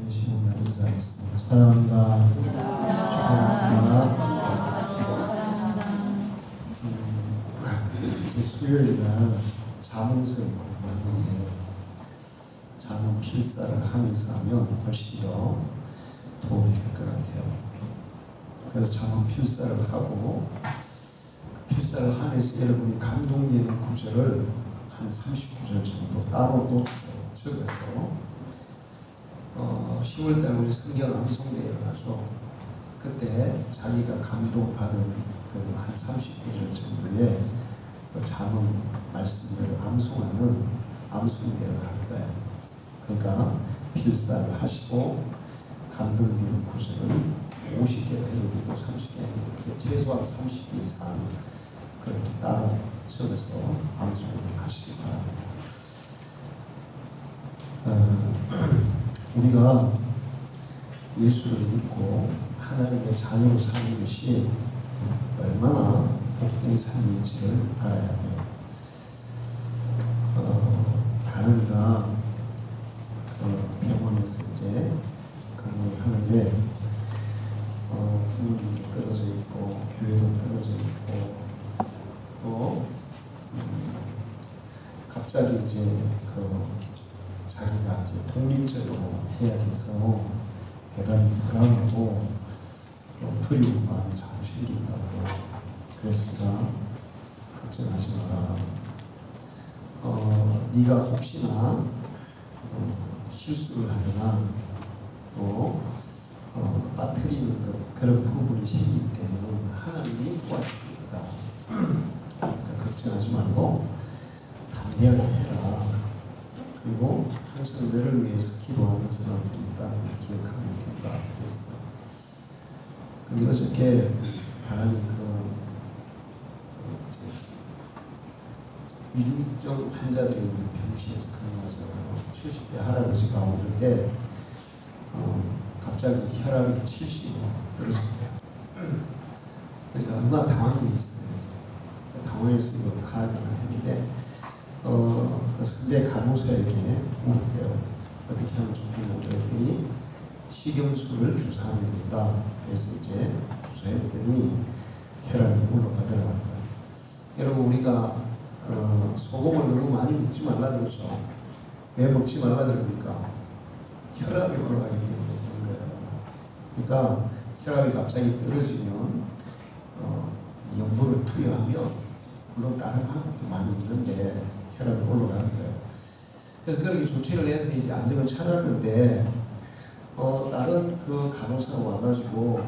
예수님으로 인사하겠습니다. 사랑합니다. 축복합니다. 이제 수요일날 잠언을 공부하는데 잠언 필사를 하면서 하면 훨씬 더 도움이 될 것 같아요. 그래서 잠언 필사를 하고 필사를 하면서 여러분이 감동되는 구절을 한 30구절 정도 따로 또 적어서 10월달 우리 성경 암송대회를 하죠. 그때 자기가 감동받은 그 한 30구절 정도의 잠언 말씀들을 암송하는 암송대회를 할 거예요. 그러니까 필사를 하시고 감동되는 구절을 50개 해두고 30개 해두고 최소한 30개 이상 그렇게 따로 적어서 암송을 하시기 바랍니다. 우리가 예수를 믿고 하나님의 자녀로 사는 것이 얼마나 복된 삶인지를 알아야 돼요. 다은이가 병원에서 이제 근무를 하는데 부모님도 떨어져 있고 교회도 떨어져 있고 또 갑자기 이제 자기가 이제 독립적으로 해야 돼서 대단히 불안하고 두려운 마음이 자꾸 생긴다고. 그랬으니까 걱정하지 마라. 네가 혹시나 실수를 하거나 또 빠뜨리는 그런 부분이 생길 때는 하나님이 도와줄 거다. 그러니까 걱정하지 말고 담대하게 해라. 그리고 항상 너를 위해서 기도하는 사람들이 있다는 걸 기억하면 된다. 그랬어요. 근데 어저께 다행히 위중증 환자들이 있는 병실에서 근무하잖아요. 70대 할아버지가 오는데 갑자기 혈압이 70도 떨어졌대요. 그러니까 얼마나 당황이 있어요. 당황해서 이거 어떡하나 했는데 그 선배 간호사에게 물었대요. 어떻게 하면 좋겠냐고 그랬더니 식염수를 주사하면 된다. 그래서 이제 주사했더니 혈압이 올라가더라고요. 여러분 우리가 소금을 너무 많이 먹지 말라 그러죠. 왜 먹지 말라 그럽니까? 혈압이 올라가기 때문에 그런 거예요. 그러니까 혈압이 갑자기 떨어지면 염분을 투여하면 물론 다른 방법도 많이 있는데 혈압이 올라가는 거예요. 그래서 그렇게 조치를 해서 이제 안정을 찾았는데 다른 그 간호사가 와가지고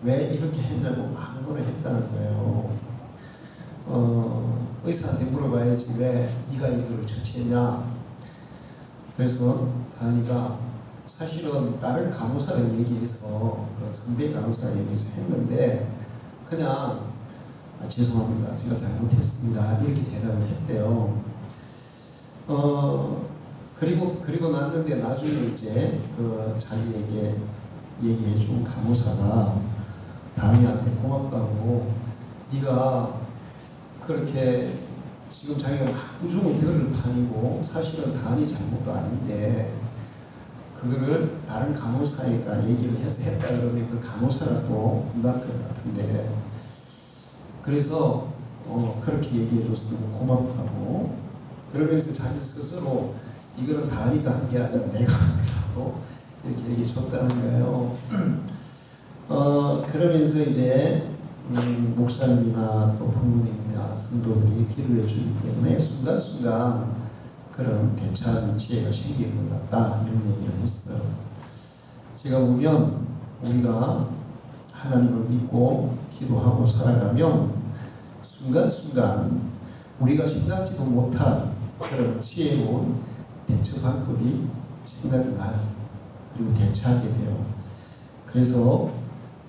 왜 이렇게 했냐고 아무거나 했다는 거예요. 의사한테 물어봐야지 왜 네가 이걸 처치했냐. 그래서 다은이가 사실은 다른 간호사가 얘기해서 그 선배 간호사가 얘기해서 했는데 그냥 죄송합니다. 제가 잘못했습니다. 이렇게 대답을 했대요. 그리고 났는데 나중에 이제 자기에게 얘기해준 간호사가 다은이한테 고맙다고 네가 그렇게 지금 자기가 우중을 들을 판이고 사실은 다은이 잘못도 아닌데 그거를 다른 간호사가 얘기를 해서 했다 그러면 그 간호사가 또 혼날 것 같은데 그래서 그렇게 얘기해줘서 너무 고맙다고 그러면서 자기 스스로 이거는 다은이가 한 게 아니라 내가 한 거라고 이렇게 얘기해 줬다는 거예요. 그러면서 이제 목사님이나 또 부모님이나 성도들이 기도해 주기 때문에 순간순간 그런 대처하는 지혜가 생기는 것 같다 이런 얘기를 했어요. 제가 보면 우리가 하나님을 믿고 기도하고 살아가면 순간순간 우리가 생각지도 못한 그런 지혜로운 대처 방법이 생각이 나요. 그리고 대처하게 돼요. 그래서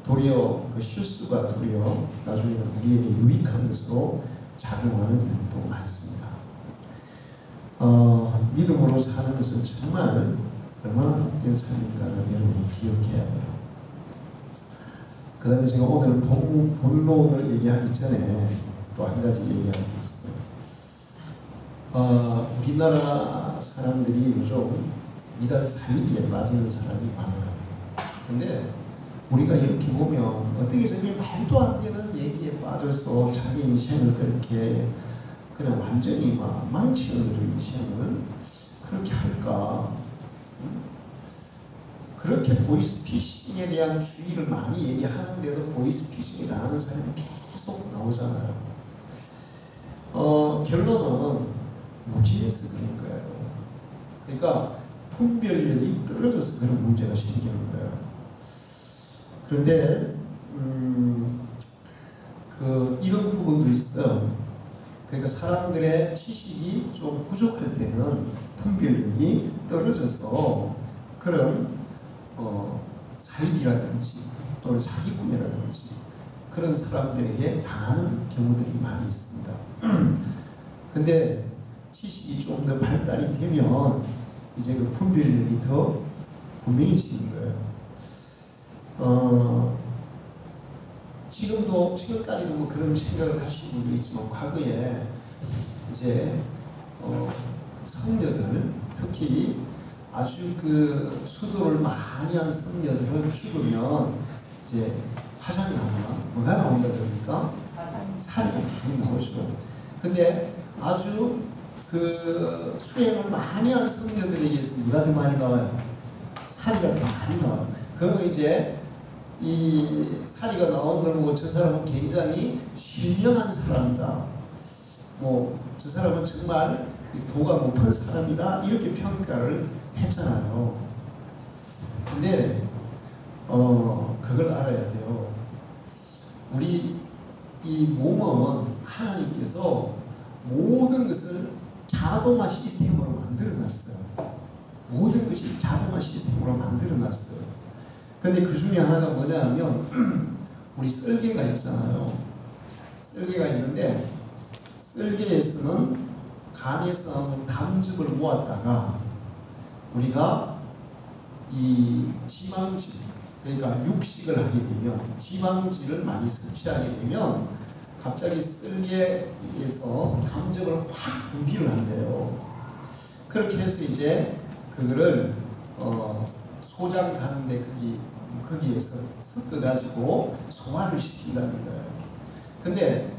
도리어 그 실수가 도리어 나중에는 우리에게 유익한 것으로 작용하는 일도 많습니다. 믿음으로 사는 것은 정말 얼마나 복된 삶인가를 여러분이 기억해야 돼요. 그 다음에 제가 오늘 본론을 얘기하기 전에 또 한 가지 얘기할 게 있어요. 우리나라 사람들이 요즘 이단 사이비에 빠지는 사람이 많아요. 근데 우리가 이렇게 보면 어떻게 저렇게 말도 안 되는 얘기에 빠져서 자기 인생을 그렇게 그냥 완전히 막 망치는 인생을 그렇게 할까? 그렇게 보이스피싱에 대한 주의를 많이 얘기하는데도 보이스피싱이 당하는 사람이 계속 나오잖아요. 결론은 무지해서 그런 거예요. 그러니까 분별력이 떨어져서 그런 문제가 생기는 거예요. 그런데 이런 부분도 있어. 그러니까 사람들의 지식이 좀 부족할 때는 분별력이 떨어져서 그런 사입이라든지 또는 사기꾼이라든지 그런 사람들에게 당하는 경우들이 많이 있습니다. 근데 지식이 좀 더 발달이 되면 이제 그 분별력이 더 분명해지는 거예요. 지금까지도 뭐 그런 생각을 하시는 분도 있지만 과거에 이제 성녀들, 특히 아주 그 수도를 많이 한 성녀들은 죽으면 이제 화상이 나오나 뭐가 나온다 그러니까 살이 많이 나오죠. 근데 아주 그 수행을 많이 한 성녀들에게서 뭐가 더 많이 나와요? 사리가 더 많이 나와요. 그러면 이제 이 사리가 나온 걸 보고 저 사람은 굉장히 신령한 사람이다. 뭐 저 사람은 정말 도가 높은 사람이다. 이렇게 평가를 했잖아요. 근데 그걸 알아야 돼요. 우리 이 몸은 하나님께서 모든 것을 자동화 시스템으로 만들어놨어요. 모든 것이 자동화 시스템으로 만들어놨어요. 근데 그 중에 하나가 뭐냐면 우리 썰개가 있잖아요. 썰개가 있는데 썰개에서는 간에서 나오는 담즙을 모았다가 우리가 이 지방질, 그러니까 육식을 하게 되면 지방질을 많이 섭취하게 되면 갑자기 썰개에서 담즙을 확 분비를 한대요. 그렇게 해서 이제 그거를 소장 가는데 거기에서 섞어가지고 소화를 시킨다는 거예요. 근데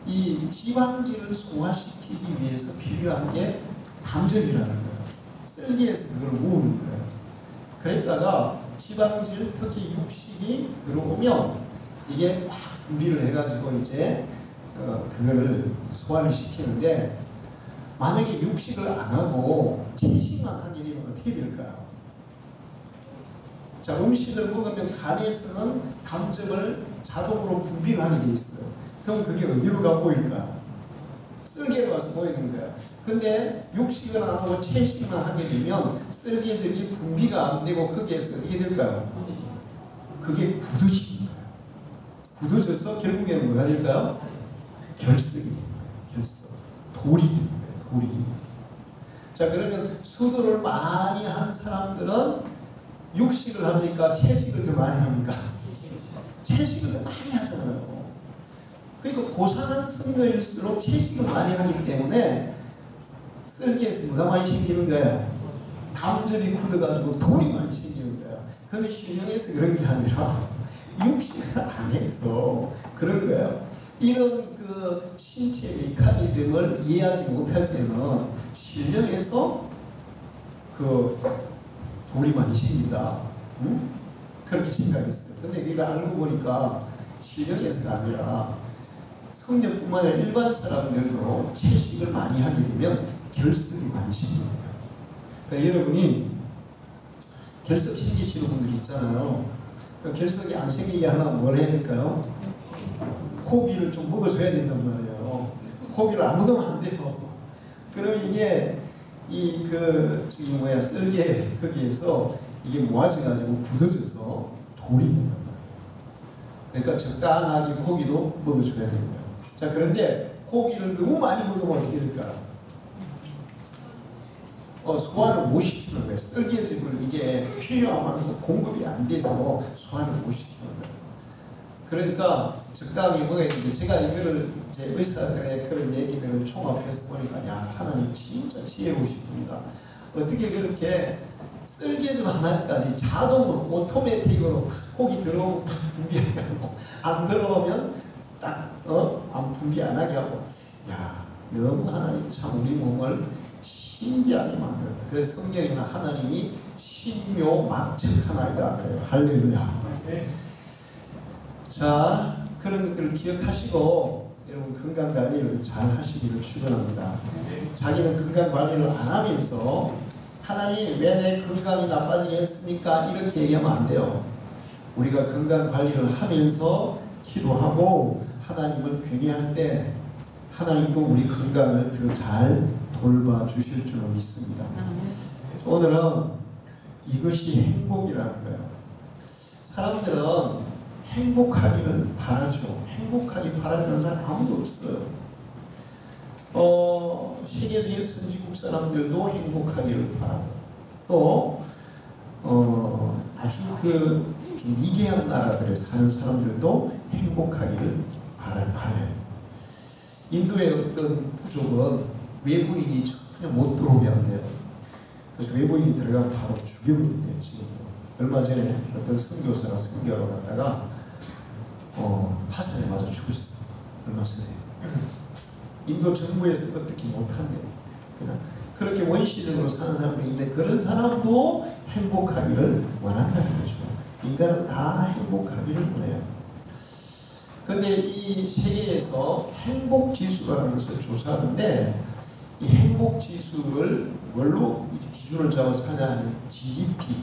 이 지방질을 소화시키기 위해서 필요한 게 담즙이라는 거예요. 썰기에서 그걸 모으는 거예요. 그랬다가 지방질, 특히 육식이 들어오면 이게 확 분비를 해가지고 이제 그거를 소화를 시키는데 만약에 육식을 안 하고 채식만 하게 되면 어떻게 될까요? 자, 음식을 먹으면 간에서는 담즙을 자동으로 분비하게 돼 있어요. 그럼 그게 어디로 가 보일까? 썰개로 가서 보이는 거야. 근데 육식을 안 하고 채식만 하게 되면 썰개적이 분비가 안 되고 거기에서 어떻게 될까요? 그게 굳어지는 거예요. 굳어져서 결국에는 뭐가 될까요? 결석이 됩니다. 결석. 돌이 됩니다. 돌이. 자, 그러면 수도를 많이 한 사람들은 육식을 합니까? 채식을 더 많이 합니까? 채식을 더 많이 하잖아요. 그리고 고산한 성녀일수록 채식을 많이 하기 때문에 썰기에서 뭐가 많이 생기는 거야? 담즙이 굳어가지고 돌이 많이 생기는 거야. 그건 신령해서 그런 게 아니라 육식을 안 해서 그런 거예요. 이런 그 신체 메커니즘을 이해하지 못할 때는 신령해서 그 돌이 많이 생긴다. 응? 그렇게 생각했어요. 근데 네가 알고 보니까 신령해서가 아니라 성녀뿐만 아니라 일반 사람들도 채식을 많이 하게 되면 결석이 많이 생긴대요. 그러니까 여러분이 결석 생기시는 분들 있잖아요. 그러니까 결석이 안 생기게 하려면 뭘 해야 될까요? 고기를 좀 먹어줘야 된단 말이에요. 고기를 안 먹으면 안 돼요. 그럼 이게 지금 썰개 거기에서 이게 모아져가지고 굳어져서 돌이 된단 말이에요. 그러니까 적당하게 고기도 먹어줘야 되는 거예요. 자, 그런데 고기를 너무 많이 먹으면 어떻게 될까요? 소화를 못 시키는 거예요. 썰개즙을 이게 필요한 만큼 공급이 안 돼서 소화를 못 시키는 거예요. 그러니까 적당히 먹어야 되는데 제가 이거를 제 의사들의 그런 얘기들을 종합해서 보니까 야, 하나님 진짜 지혜로우십니다. 어떻게 그렇게 쓸개좀 하나까지 자동으로 오토매틱으로 고기 들어오면 딱 분비하게 하고 안 들어오면 딱 안 분비 안 하게 하고 야 너무 하나님 참 우리 몸을 신기하게 만들었다. 그래서 성경에는 하나님이 신묘막측하나이다 그래요. 할렐루야. 자 그런 것들을 기억하시고 여러분 건강관리를 잘 하시기를 축원합니다. 자기는 건강관리를 안 하면서 하나님 왜 내 건강이 나빠지게 했습니까? 이렇게 얘기하면 안 돼요. 우리가 건강관리를 하면서 기도하고 하나님을 경외할 때 하나님도 우리 건강을 더 잘 돌봐주실 줄 믿습니다. 오늘은 이것이 행복이라는 거예요. 사람들은 행복하기를 바라죠. 행복하기 바라는 사람 아무도 없어요. 세계적인 선진국 사람들도 행복하기를 바라고 또 아주 좀 미개한 나라들에 사는 사람들도 행복하기를 바라요. 인도의 어떤 부족은 외부인이 전혀 못 들어오게 한대요. 그래서 외부인이 들어가면 바로 죽여버린대요. 지금도. 얼마 전에 어떤 선교사가 선교하러 갔다가 화살에 맞아 죽었어요. 얼마 전에. 인도 정부에서 어떻게 못한대요. 그냥 그렇게 원시적으로 사는 사람들이 있는데 그런 사람도 행복하기를 원한다는 거죠. 인간은 다 행복하기를 원해요. 근데 이 세계에서 행복지수라는 것을 조사하는데 이 행복지수를 뭘로 기준을 잡아서 하냐면 GDP,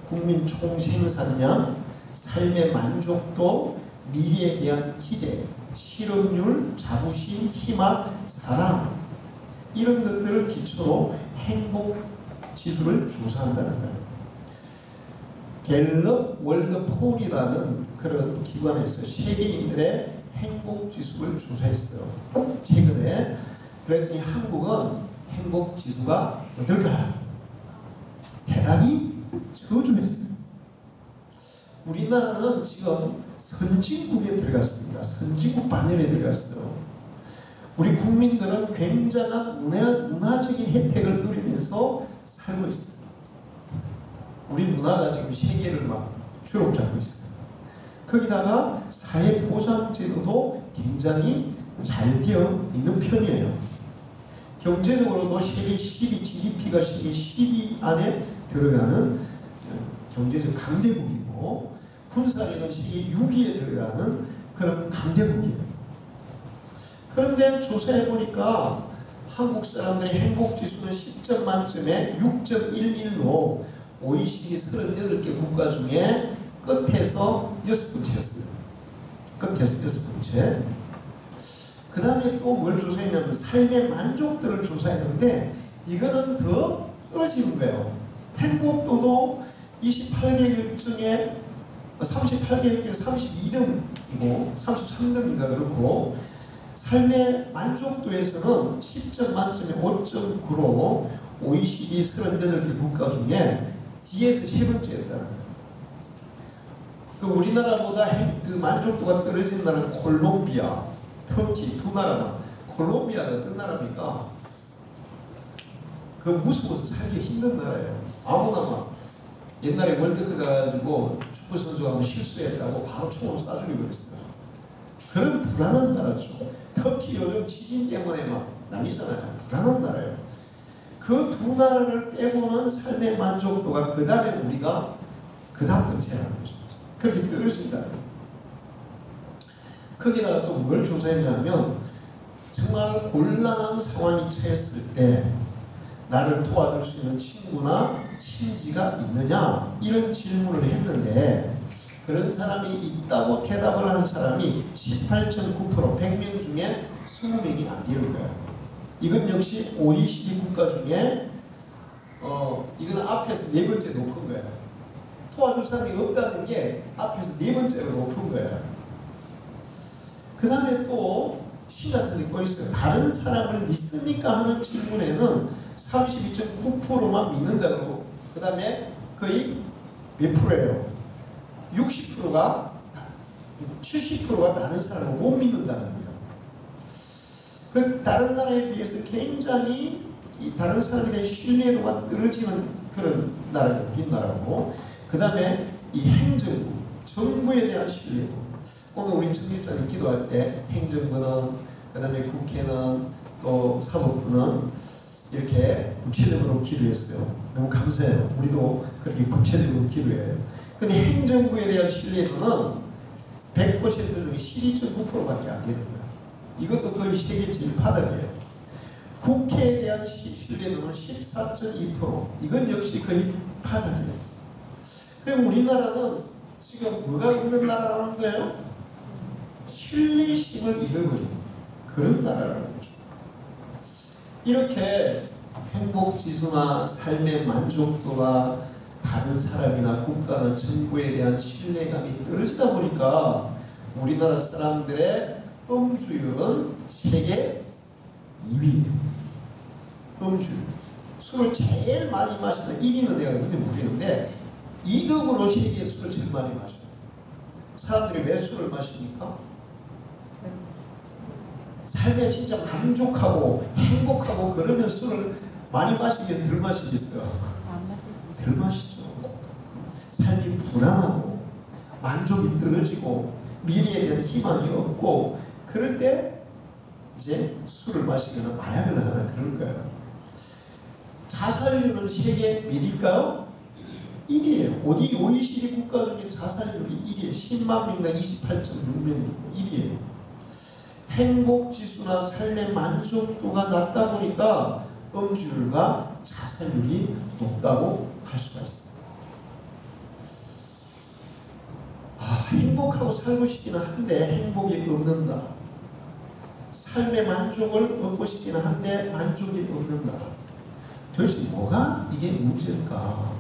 국민 총생산량, 삶의 만족도, 미래에 대한 기대, 실업률, 자부심, 희망, 사랑 이런 것들을 기초로 행복지수를 조사한다는 거예요. 갤럽 월드폴이라는 그런 기관에서 세계인들의 행복지수를 조사했어요. 최근에. 그랬더니 한국은 행복지수가 어떨까요? 대단히 저조했어요. 우리나라는 지금 선진국에 들어갔습니다. 선진국 반열에 들어갔어요. 우리 국민들은 굉장한 문화적인 혜택을 누리면서 살고 있습니다. 우리 문화가 지금 세계를 막 주목잡고 있어요. 거기다가 사회보장제도도 굉장히 잘 되어 있는 편이에요. 경제적으로도 세계 10위, GDP가 세계 10위 안에 들어가는 경제적 강대국이고 군사력은 세계 6위에 들어가는 그런 강대국이에요. 그런데 조사해보니까 한국 사람들의 행복지수는 10점 만점에 6.11로 OECD 38개 국가 중에 끝에서 6번째였어요. 끝에서 6번째. 그 다음에 또 뭘 조사했냐면 삶의 만족도를 조사했는데 이거는 더 떨어지는 거예요. 행복도도 28개국 중에 38개국 중에 32등이고 33등인가 그렇고 삶의 만족도에서는 10점 만점에 5.9로 OECD 38개 국가 중에 뒤에서 세 번째였다는 거예요. 그 우리나라보다 그 만족도가 떨어진 나라는 콜롬비아, 터키 두 나라만. 콜롬비아가 어떤 나라입니까? 그 무서워서 살기 힘든 나라예요. 아무나 막 옛날에 월드컵 가가지고 축구 선수가 뭐 실수했다고 바로 총으로 쏴 죽여버렸어요. 그런 불안한 나라죠. 터키 요즘 지진 때문에 막 난리잖아요. 불안한 나라예요. 그 두 나라를 빼고는 삶의 만족도가 그 다음에 우리가 그 다음 번째라는 거죠. 그렇게 떨어진다. 거기다가 또 뭘 조사했냐면 정말 곤란한 상황이 처했을 때 나를 도와줄 수 있는 친구나 친지가 있느냐 이런 질문을 했는데 그런 사람이 있다고 대답을 하는 사람이 18.9% 100명 중에 20명이 안 되는 거예요. 이건 역시 OECD 국가 중에 이건 앞에서 네 번째 높은 거예요. 도와줄 사람이 없다는 게 앞에서 네 번째로 높은 거예요. 그 다음에 또 시 같은 게 또 있어요. 다른 사람을 믿습니까? 하는 질문에는 32.9%만 믿는다고. 그 다음에 거의 몇 프로예요? 60%가 70%가 다른 사람을 못 믿는다는 겁니다. 그 다른 나라에 비해서 굉장히 이 다른 사람에 대한 신뢰도가 떨어지는 그런 나라가 우리나라고, 그 다음에 이 행정부, 정부에 대한 신뢰도. 오늘 우리 청립사님 기도할 때 행정부는, 그 다음에 국회는, 또 사법부는 이렇게 구체적으로 기도했어요. 너무 감사해요. 우리도 그렇게 구체적으로 기도해요. 근데 행정부에 대한 신뢰도는 100% 중에 12.9%밖에 안 되는 거야. 이것도 거의 세계 제일 바닥이에요. 국회에 대한 신뢰도는 14.2%. 이건 역시 거의 바닥이에요. 그리고 우리나라는 지금 뭐가 없는 나라라는 거예요? 신뢰심을 잃어버린 그런 나라라는 거죠. 이렇게 행복지수나 삶의 만족도가 다른 사람이나 국가나 정부에 대한 신뢰감이 떨어지다 보니까 우리나라 사람들의 음주율은 세계 2위예요. 음주율. 술을 제일 많이 마시는 1위는 내가 근데 모르겠는데 2등으로 세계에 술을 제일 많이 마셔요. 사람들이 왜 술을 마십니까? 삶에 진짜 만족하고 행복하고 그러면 술을 많이 마시겠어요? 덜 마시겠어요? 덜 마시죠. 삶이 불안하고 만족이 떨어지고 미래에 대한 희망이 없고 그럴 때 이제 술을 마시거나 마약을 하거나 그럴 거예요. 자살률은 세계 몇일까요? 1위에요. 어디 OECD 국가 중에 자살률이 1위에요. 10만 명당 28.6명이고 1위에요. 행복지수나 삶의 만족도가 낮다 보니까 음주율과 자살률이 높다고 할 수가 있어요. 행복하고 살고 싶기는 한데 행복이 없는다. 삶의 만족을 얻고 싶기는 한데 만족이 없는다. 도대체 뭐가 이게 문제일까?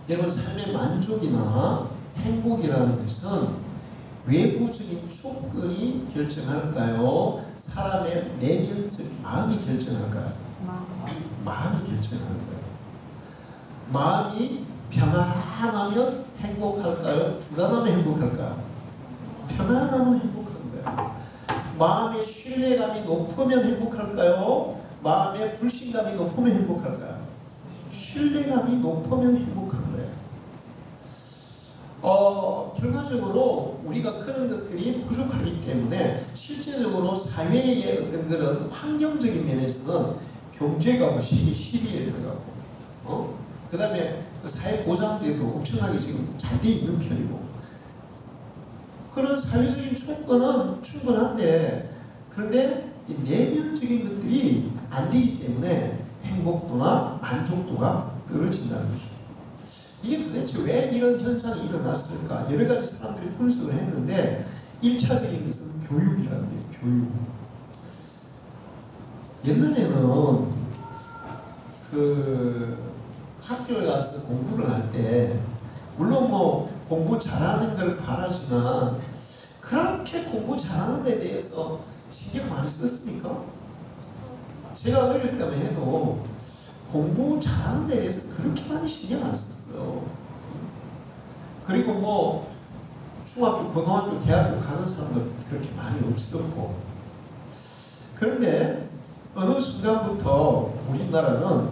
여러분, 삶의 만족이나 행복이라는 것은 외부적인 조건이 결정할까요? 사람의 내면적 마음이 결정할까요? 마음이 결정하는 거예요. 마음이 평안하면 행복할까요? 불안하면 행복할까요? 편안하면 행복한 거예요. 마음의 신뢰감이 높으면 행복할까요? 마음의 불신감이 높으면 행복할까요? 신뢰감이 높으면 행복한 거예요. 결과적으로 우리가 그런 것들이 부족하기 때문에 실제적으로 사회의 어떤 그런 환경적인 면에서는 경제가 뭐 세계 10위에 들어가고, 그 다음에 그 사회 보장제도 엄청나게 지금 잘 돼 있는 편이고, 그런 사회적인 조건은 충분한데, 그런데 이 내면적인 것들이 안 되기 때문에 행복도나 만족도가 떨어진다는 거죠. 이게 도대체 왜 이런 현상이 일어났을까? 여러 가지 사람들이 분석을 했는데 1차적인 것은 교육이라는 거예요. 교육. 옛날에는 그 학교에 가서 공부를 할 때 물론 뭐 공부 잘하는 걸 바라지만 그렇게 공부 잘하는 데 대해서 신경 많이 썼습니까? 제가 어릴 때만 해도 공부 잘하는 데 대해서 그렇게 많이 신경 안 썼어요. 그리고 뭐 중학교, 고등학교, 대학교 가는 사람도 그렇게 많이 없었고, 그런데 어느 순간부터 우리나라는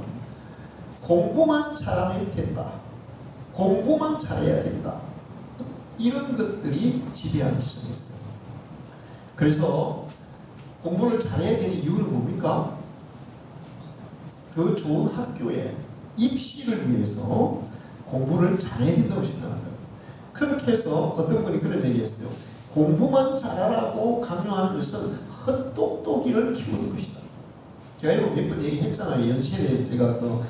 공부만 잘하면 된다. 공부만 잘해야 된다. 이런 것들이 지배하기 시작했어요. 그래서 공부를 잘해야 되는 이유는 뭡니까? 그 좋은 학교에 입시를 위해서 공부를 잘해야 된다고 생각하는 거예요. 그렇게 해서 어떤 분이 그런 얘기했어요. 공부만 잘하라고 강요하는 것은 헛똑똑이를 키우는 것이다. 제가 이거 몇 번 얘기했잖아요. 연세대에서 제가 그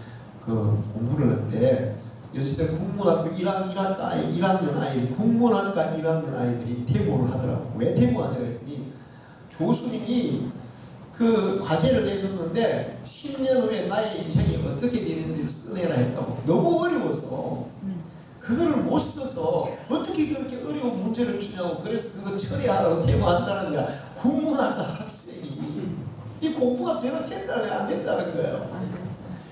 공부를 할 때 연세대 국문학교 1학년 아이들이 국문학과 1학년 아이들이 데모를 하더라고요. 왜 데모하냐 그랬더니 교수님이 그 과제를 내줬는데 10년 후에 나의 인생이 어떻게 되는지를 써내라 했다고. 너무 어려워서 그거를 못 써서 어떻게 그렇게 어려운 문제를 주냐고. 그래서 그거 처리하라고 데모한다는 거야. 국문학과 학생이. 이 공부가 제대로 됐다는 안 됐다는 거예요.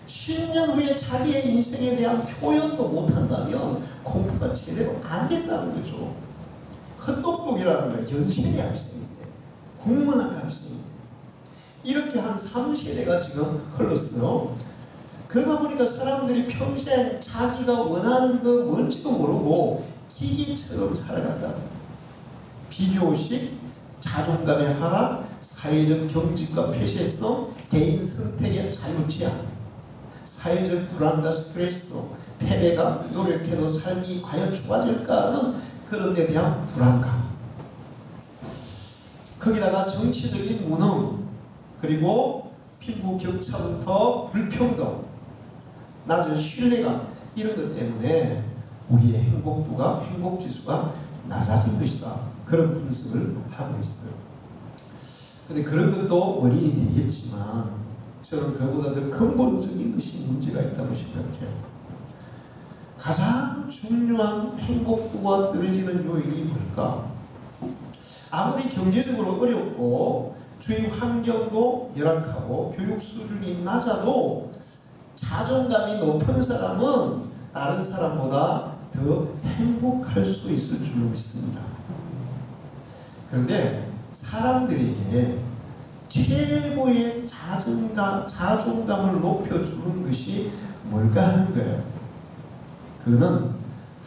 10년 후에 자기의 인생에 대한 표현도 못한다면 공부가 제대로 안 됐다는 거죠. 헛똑똑이라는 거예요. 연세대 학생인데, 국문학과 학생인데. 이렇게 한 3세대가 지금 흘렀어요. 그러다 보니까 사람들이 평생 자기가 원하는 거 뭔지도 모르고 기계처럼 살아간다. 비교식, 자존감의 하락, 사회적 경직과 폐쇄성, 개인 선택의 자유제한, 사회적 불안과 스트레스, 패배감, 노력해도 삶이 과연 좋아질까 하는 그런 데 대한 불안감, 거기다가 정치적인 무능, 그리고 贫富격차부터 불평등, 낮은 신뢰감, 이런 것 때문에 우리의 행복지수가 낮아진 것이다. 그런 분석을 하고 있어요. 근데 그런 것도 원인이 되겠지만 저는 그보다 더 근본적인 것이 문제가 있다고 생각해요. 가장 중요한 행복도가 떨어지는 요인이 뭘까? 아무리 경제적으로 어렵고 주위 환경도 열악하고 교육 수준이 낮아도 자존감이 높은 사람은 다른 사람보다 더 행복할 수 있을 줄로 믿습니다. 그런데 사람들에게 최고의 자존감을 높여주는 것이 뭘까 하는 거예요. 그거는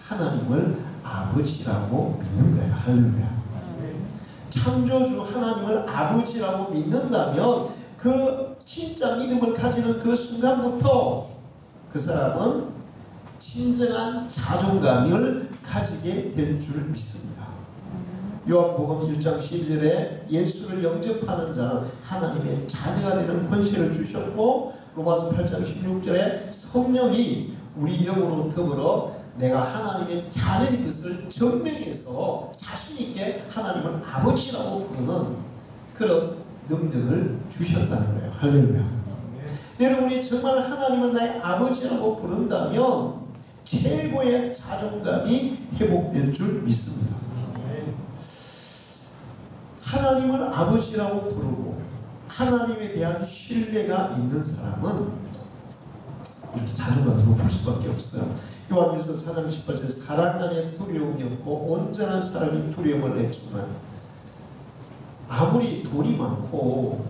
하나님을 아버지라고 믿는 거예요. 할렐루야. 창조주 하나님을 아버지라고 믿는다면 그 진짜 믿음을 가지는 그 순간부터 그 사람은 진정한 자존감을 가지게 될 줄 믿습니다. 요한복음 1장 11절에 예수를 영접하는 자는 하나님의 자녀가 되는 권세를 주셨고, 로마서 8장 16절에 성령이 우리 영으로 더불어 내가 하나님의 자녀의 것을 증명해서 자신있게 하나님을 아버지라고 부르는 그런 능력을 주셨다는 거예요. 할렐루야. 여러분이 정말 하나님을 나의 아버지라고 부른다면 최고의 자존감이 회복될 줄 믿습니다. 하나님을 아버지라고 부르고 하나님에 대한 신뢰가 있는 사람은 이렇게 자존감이 높을 수밖에 없어요. 요한일서 4장 18절 사랑 안에 두려움이 없고 온전한 사람이 두려움을 내지만, 아무리 돈이 많고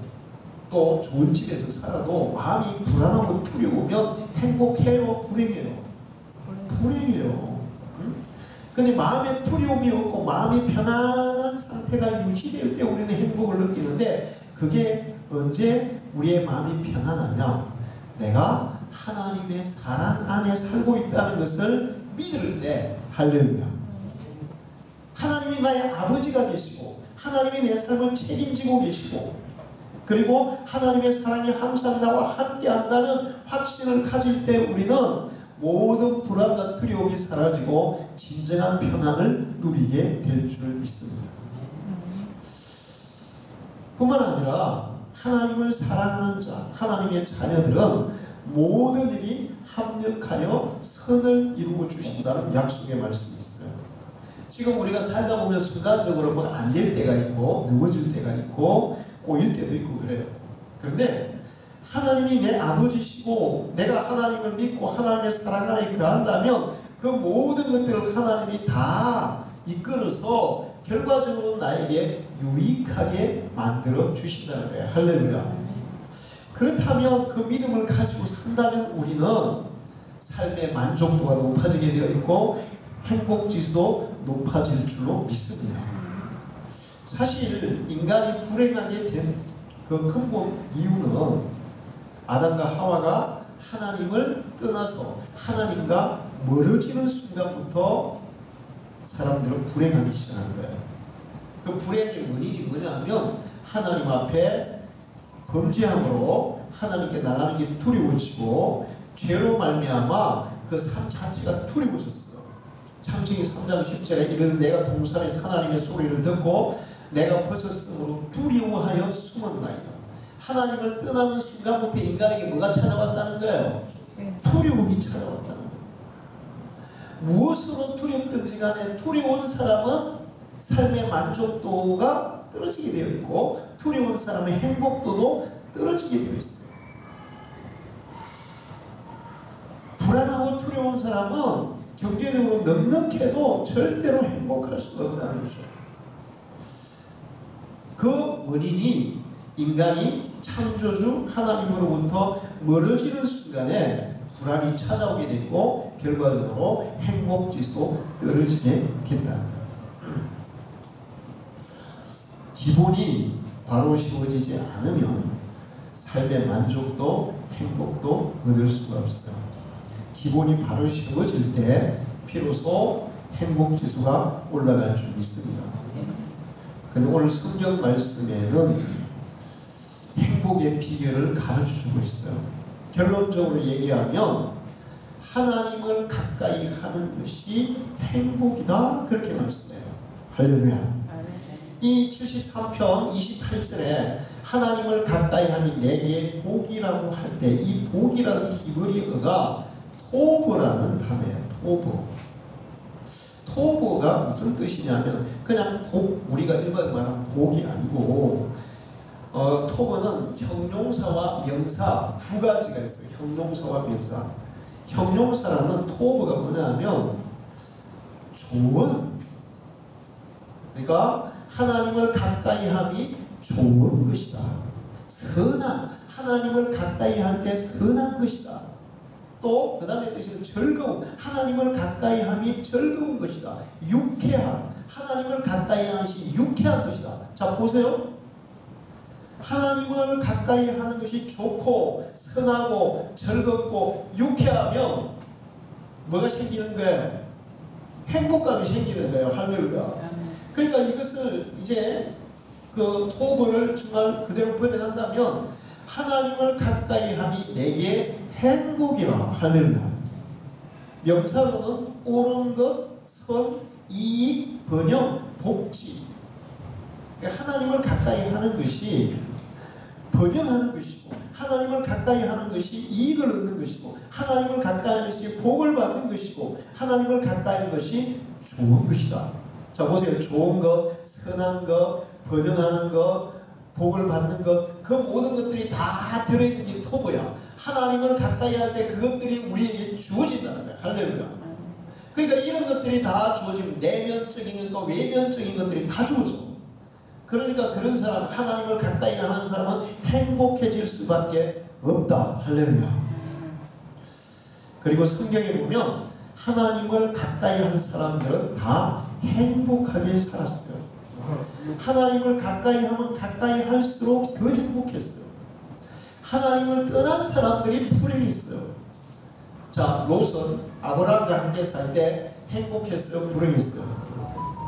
또 좋은 집에서 살아도 마음이 불안하고 두려우면 행복해요? 불행해요? 불행해요. 근데 마음에 두려움이 없고 마음이 편안한 상태가 유지될 때 우리는 행복을 느끼는데, 그게 언제 우리의 마음이 편안하냐? 내가 하나님의 사랑 안에 살고 있다는 것을 믿을 때. 할렐루야. 하나님이 나의 아버지가 되시고 하나님이 내 삶을 책임지고 계시고, 그리고 하나님의 사랑이 항상 나와 함께 한다는 확신을 가질 때 우리는 모든 불안과 두려움이 사라지고 진정한 평안을 누리게 될 줄 믿습니다. 뿐만 아니라 하나님을 사랑하는 자, 하나님의 자녀들은 모든 일이 합력하여 선을 이루어 주신다는 약속의 말씀이 있어요. 지금 우리가 살다 보면 순간적으로 뭐 안 될 때가 있고 넘어질 때가 있고 꼬일 때도 있고 그래요. 그런데 하나님이 내 아버지시고 내가 하나님을 믿고 하나님의 사랑 안에 거한다면 그 모든 것들을 하나님이 다 이끌어서 결과적으로 나에게 유익하게 만들어 주신다는 거예요. 할렐루야. 그렇다면 그 믿음을 가지고 산다면 우리는 삶의 만족도가 높아지게 되어 있고 행복지수도 높아질 줄로 믿습니다. 사실 인간이 불행하게 된 그 근본 이유는 아담과 하와가 하나님을 떠나서 하나님과 멀어지는 순간부터 사람들은 불행하기 시작한 거예요. 그 불행의 원인이 뭐냐면 하나님 앞에 범죄함으로 하나님께 나가는 게 두려워지고 죄로 말미암아 그 삶 자체가 두려워졌어요. 창세기 3장 10절에 이르되 내가 동산에서 하나님의 소리를 듣고 내가 벗었으므로 두려워하여 숨었나이다. 하나님을 떠나는 순간부터 인간에게 뭐가 찾아왔다는 거예요? 두려움이 찾아왔다는 거예요. 무엇으로 두렵든지 간에 두려운 사람은 삶의 만족도가 떨어지게 되어 있고 두려운 사람의 행복도도 떨어지게 되어 있어요. 불안하고 두려운 사람은 경제적으로 넉넉해도 절대로 행복할 수가 없다는 거죠. 그 원인이 인간이 창조주 하나님으로부터 멀어지는 순간에 불안이 찾아오게 됐고 결과적으로 행복지수도 떨어지게 된다. 기본이 바로 세워지지 않으면 삶의 만족도 행복도 얻을 수가 없어요. 기본이 바로 세워질 때 비로소 행복지수가 올라갈 줄 믿습니다. 그런데 오늘 성경 말씀에는 행복의 비결을 가르쳐주고 있어요. 결론적으로 얘기하면 하나님을 가까이 하는 것이 행복이다, 그렇게 말씀해요. 할렐루야. 이 73편 28절에 하나님을 가까이 하니 내게 복이라고 할 때 이 복이라는 히브리어가 토브라는 단어예요. 토브가 무슨 뜻이냐면 그냥 복, 우리가 일반 말하는 복이 아니고 토브는 형용사와 명사 두 가지가 있어요. 형용사와 명사. 형용사라는 토브가 뭐냐면 좋은, 그러니까 하나님을 가까이 함이 좋은 것이다. 선한, 하나님을 가까이 할 때 선한 것이다. 또 그 다음에 뜻은 즐거움, 하나님을 가까이 함이 즐거운 것이다. 유쾌함, 하나님을 가까이 하는 것이 유쾌한 것이다. 자 보세요. 하나님을 가까이 하는 것이 좋고 선하고 즐겁고 유쾌하면 뭐가 생기는 거예요? 행복감이 생기는 거예요. 할렐루야. 그러니까 이것을 이제 그 토브를 정말 그대로 번역한다면 하나님을 가까이 함이 내게 행복이라. 할렐루야. 명사로는 옳은 것, 선, 이익, 번영, 복지. 하나님을 가까이 하는 것이 번영하는 것이고 하나님을 가까이 하는 것이 이익을 얻는 것이고 하나님을 가까이 하는 것이 복을 받는 것이고 하나님을 가까이 하는 것이 좋은 것이다. 자 보세요. 좋은 것, 선한 것, 번영하는 것, 복을 받는 것, 그 모든 것들이 다 들어있는 게 토브야. 하나님을 가까이 할 때 그것들이 우리에게 주어진다는 거야. 할렐루야. 그러니까 이런 것들이 다 주어지면 내면적인 것, 외면적인 것들이 다 주어져. 그러니까 그런 사람, 하나님을 가까이 하는 사람은 행복해질 수밖에 없다. 할렐루야. 그리고 성경에 보면 하나님을 가까이 한 사람들은 다 행복하게 살았어요. 하나님을 가까이 하면 가까이 할수록 더 행복했어요. 하나님을 떠난 사람들이 불행했어요. 자, 롯은 아브라함과 함께 살 때 행복했어요? 불행했어요?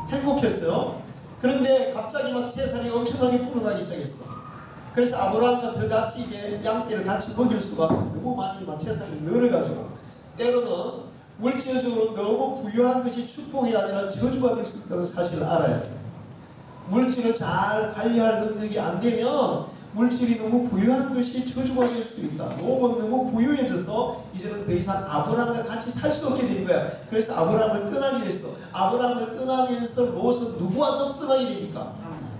행복했어요. 그런데 갑자기 막 재산이 엄청나게 불어나기 시작했어. 그래서 아브라함과 더 같이 이제 양떼를 같이 먹일 수가 없어. 너무 많이 막 재산이 늘어가지고 때로는 물질적으로 너무 부유한 것이 축복이 아니라 저주가 될 수 있다는 사실을 알아야 돼. 물질을 잘 관리할 능력이 안 되면 물질이 너무 부유한 것이 저주가 될 수 있다. 너무 부유해져서 이제는 더 이상 아브라함과 같이 살 수 없게 된 거야. 그래서 아브라함을 떠나게 됐어. 아브라함을 떠나면서 롯은 누구와도 떠나게 됩니까?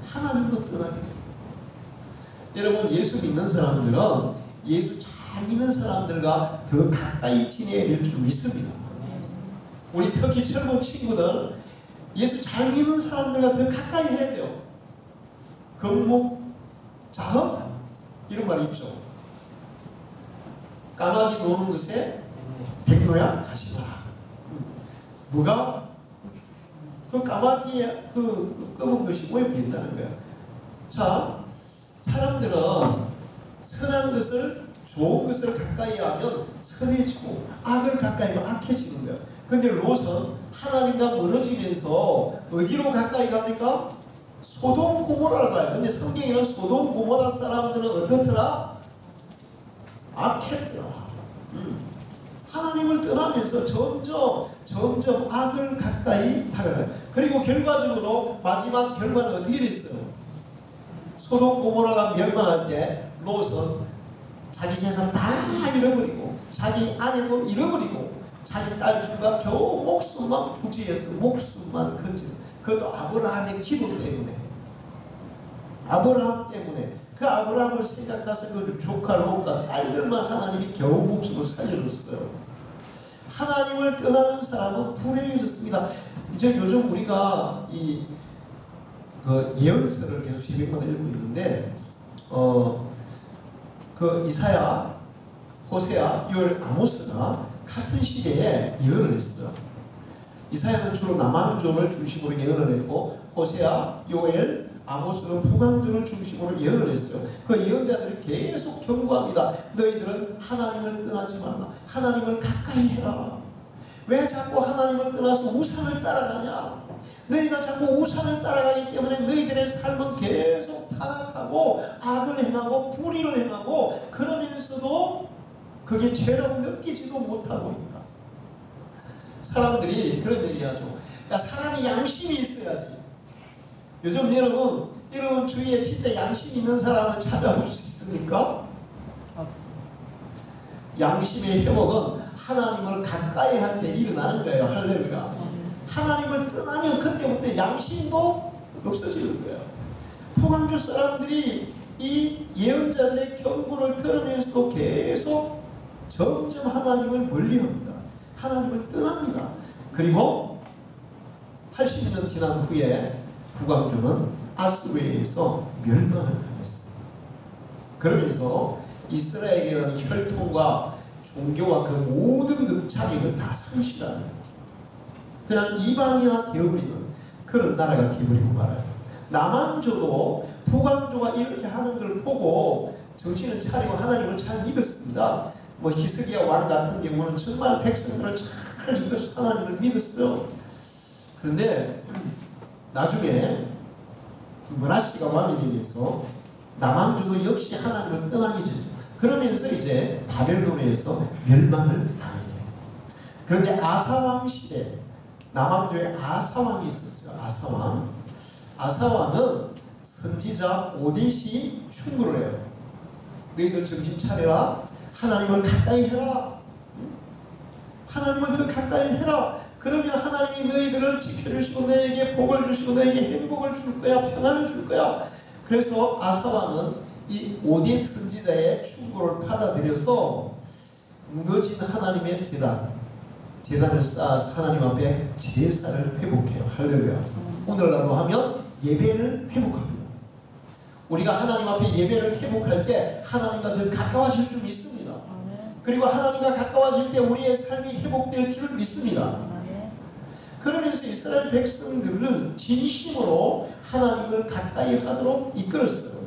하나님도 떠나게 됩니다. 여러분 예수 믿는 사람들은 예수 잘 믿는 사람들과 더 가까이 지내야 될 줄 믿습니다. 우리 특히 젊은 친구들 예수 잘 믿는 사람들과 더 가까이 해야 돼요. 건목 자업? 이런 말이 있죠. 까마귀 노는 것에 백로야 가지 마라. 뭐가? 그 까마귀의 그 검은 것이 오염된다는 거야. 자, 사람들은 선한 것을, 좋은 것을 가까이 하면 선해지고 악을 가까이 하면 악해지는 거야. 근데 롯은 하나님과 멀어지면서 어디로 가까이 갑니까? 소돔 고모라를 봐요. 근데 성경에는 소돔 고모라 사람들은 어떻더라? 악했더라. 하나님을 떠나면서 점점 악을 가까이 다가가요. 그리고 결과적으로 마지막 결과는 어떻게 됐어요? 소돔 고모라가 멸망할 때 롯은 자기 재산 다 잃어버리고 자기 아내도 잃어버리고 자기 딸들과 겨우 목숨만 부지해서 목숨만 건진. 그것도 아브라함의 기도 때문에. 아브라함 때문에. 그 아브라함을 생각해서 그 조카 롯과 딸들만 하나님이 겨우 목숨을 살려줬어요. 하나님을 떠나는 사람은 불행해졌습니다. 이제 요즘 우리가 그 예언서를 계속 새벽마다 읽고 있는데 그 이사야, 호세아, 요엘, 아모스가 같은 시대에 예언을 했어요. 이사야는 주로 남왕조를 중심으로 예언을 했고, 호세아, 요엘, 아모스는 북왕조를 중심으로 예언을 했어요. 그 예언자들이 계속 경고합니다. 너희들은 하나님을 떠나지 말라. 하나님을 가까이 해라. 왜 자꾸 하나님을 떠나서 우상을 따라가냐? 너희가 자꾸 우상을 따라가기 때문에 너희들의 삶은 계속 타락하고 악을 행하고 불의를 행하고, 그러면서도 그게 죄라고 느끼지도 못하고 있다. 사람들이 그런 얘기하죠. 야, 사람이 양심이 있어야지. 요즘 여러분 주위에 진짜 양심 있는 사람을 찾아볼 수 있습니까? 양심의 회복은 하나님을 가까이 할 때 일어나는 거예요. 할렐루야. 하나님을 떠나면 그때부터 양심도 없어지는 거예요. 북왕조 사람들이 이 예언자들의 경고를 들으면서도 계속 점점 하나님을 멀리합니다. 하나님을 떠납니다. 그리고 80년 지난 후에 북왕조는 아수르에 의해서 멸망을 당했습니다. 그러면서 이스라엘에 대한 혈통과 종교와 그 모든 그 자격을 다 상실하는, 그냥 이방이나 되어버리는 그런 나라가 되어버리고 말아요. 남왕조도 북왕조가 이렇게 하는 걸 보고 정신을 차리고 하나님을 잘 믿었습니다. 뭐 히스기야 왕 같은 경우는 정말 백성들을 잘 이끌어서 하나님을 믿었어요. 그런데 나중에 므낫시가 왕이 되면서 남왕조도 역시 하나님을 떠나게 되죠. 그러면서 이제 바벨론에서 멸망을 당하게 돼요. 그런데 아사왕 시대, 남왕조에 아사왕이 있었어요. 아사왕은 선지자 오뎃이 충고를 해요. 너희들 정신 차려라. 하나님을 가까이 해라. 하나님을 더 가까이 해라. 그러면 하나님이 너희들을 지켜주시고 너에게 복을 주시고 너에게 행복을 줄 거야. 평안을 줄 거야. 그래서 아사왕은 이 오뎃 선지자의 충고를 받아들여서 무너진 하나님의 재단을 쌓아서 하나님 앞에 제사를 회복해요. 할렐루야. 오늘날로 하면 예배를 회복합니다. 우리가 하나님 앞에 예배를 회복할 때 하나님과 더 가까워질 줄 믿습니다. 그리고 하나님과 가까워질 때 우리의 삶이 회복될 줄 믿습니다. 그러면서 이스라엘 백성들은 진심으로 하나님을 가까이 하도록 이끌었어요.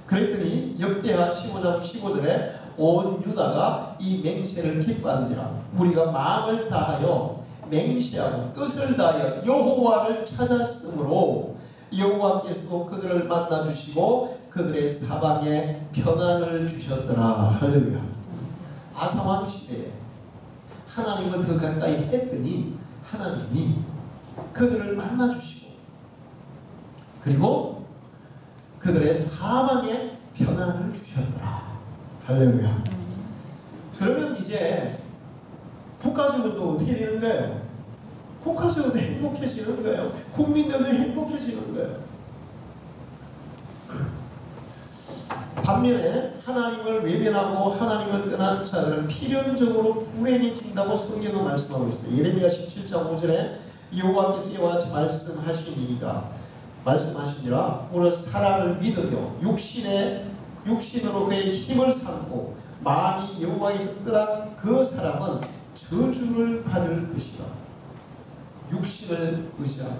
그랬더니 역대하 15장 15절에 온 유다가 이 맹세를 기뻐한지라 우리가 마음을 다하여 맹세하고 뜻을 다하여 여호와를 찾았으므로 여호와께서도 그들을 만나주시고 그들의 사방에 평안을 주셨더라. 할렐루야. 아사왕 시대에 하나님을 더 가까이 했더니 하나님이 그들을 만나주시고 그리고 그들의 사방에 평안을 주셨더라. 할렐루야. 그러면 이제 국가적으로도 어떻게 되는 거예요? 국가적으로도 행복해지는 거예요. 국민들도 행복해지는 거예요. 반면에 하나님을 외면하고 하나님을 떠난 자들은 필연적으로 불행해진다고 성경은 말씀하고 있어요. 예레미야 17장 5절에 여호와께서 이와 같이 말씀하시니라 오늘 사람을 믿으며 육신으로 그의 힘을 삼고 마음이 여호와께서 떠난 그 사람은 저주를 받을 것이라. 육신을 의지하고